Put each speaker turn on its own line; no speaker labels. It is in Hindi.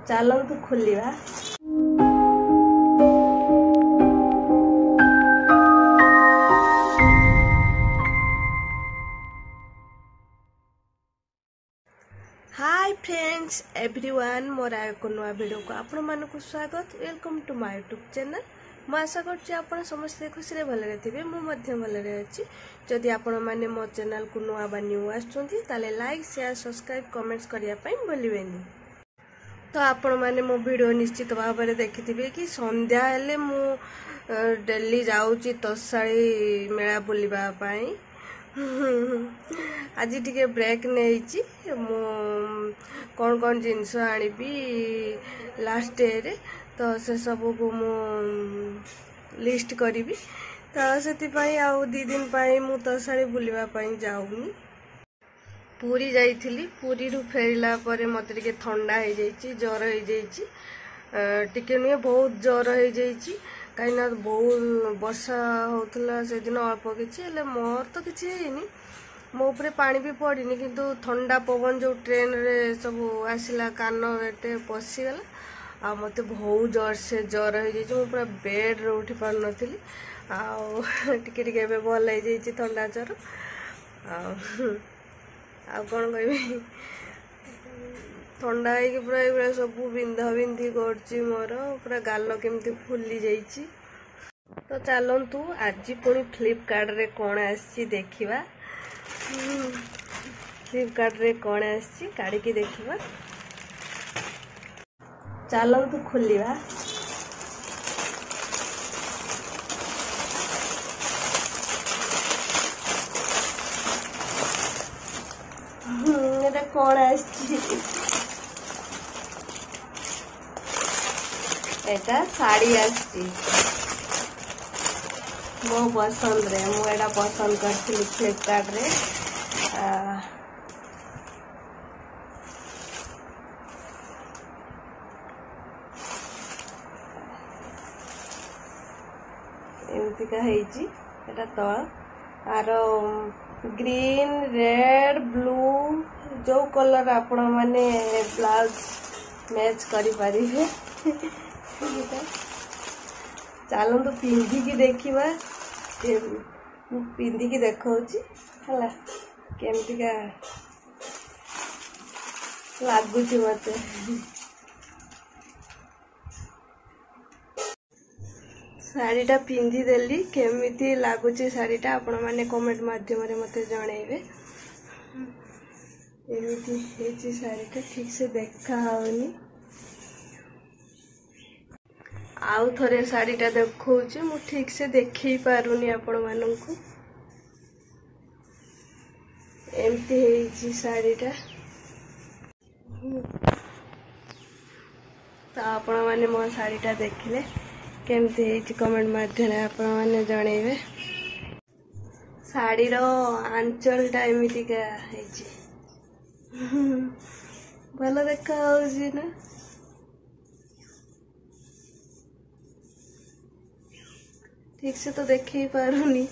चलतु खोलिबा। हाय फ्रेंड्स एवरीवन, मोर एक नुआ वीडियो को आपण मानक स्वागत। Welcome to my YouTube channel. मु आशा करछि आपण समस्त खुशी भलरे थिबे। मु मध्य भलरे अछि। जदि आपण माने मो चैनल को नुआ बा न्यू आछंती ताले लाइक शेयर सब्सक्राइब कमेंट्स करिया पई भूलिबेनी। तो आपण माने मो वीडियो निश्चित भाव में देखिथिबे कि संध्या हेले मु डेली जाउची तसाळी मेला बुलिबा पई। आज टिके ब्रेक नेइची मु कौन कौन जिनस आनिबी लास्ट डे रे, तो से सब को मु लिस्ट करिबी। तो सेति पई आउ 2 दिन पई मु तसाळी बुलिबा पई जाउनी। पूरी जाइथिली, पूरी रु फेरिला परे मते टिके ठंडा हो जाइची, ज्वर हो जाइची। टिके नुए बहुत ज्वर हो जाइची कहीं ना बहुत वर्षा होतला से दिन अल्प किछि हेले मोर तो किछि हेनी। मो ऊपर पानी भी पड़नी किंतु ठंडा पवन जो ट्रेन रे सब आसिला कान एटे पशिगला आ मते बहुत जोर से ज्वर हो जाइची। मु पूरा बेड रे उठी पार नथिली आ टिके टिके बे भल हो जाइची ठंडा ज्वर। आ कौन कह ठंडा है पूरा ये सब बिंधा बिंधी कर मोर पूरा गाल केमती फुली जाइची। तो चलतु आज पुणी फ्लिपकार्ट रे कौन आसी देखिबा। फ्लिपकार्ट रे कौन आसी काढ़ी की देखिबा। चलतु खोलिबा। एटा कौन आसी एटा साड़ी आसी मो पसंद रे। मुझे पसंद करथिली फ्लिपकार्ट रे। एमती का हेची एटा तळ आर ग्रीन रेड ब्लू जो कलर आपण माने ब्लाउज मैच करि पारिबे। चलतु पिंधिकी देखिबा। पिंधिकी देखौची हला केमतिका लागुची मते। साड़ीटा पिंधि देली केमिति लागुची साड़ीटा आपण माने कमेंट माध्यम रे मते जणैबे। एमिति हेची साड़ीटा ठीक से देखा होनी। आउ थरे साड़ीटा देखौची मु ठीक से देखि पारुनी आपण माननकु। एमती हेची साड़ीटा। तो आपण माने मो साड़ीटा देखिले केमती हेची कमेंट माध्यम रे आपण माने जणैबे। साड़ी रो आंचलटा एमितिका हेची भलो देखा होची ना। ठीक से तो देख ही पारुनी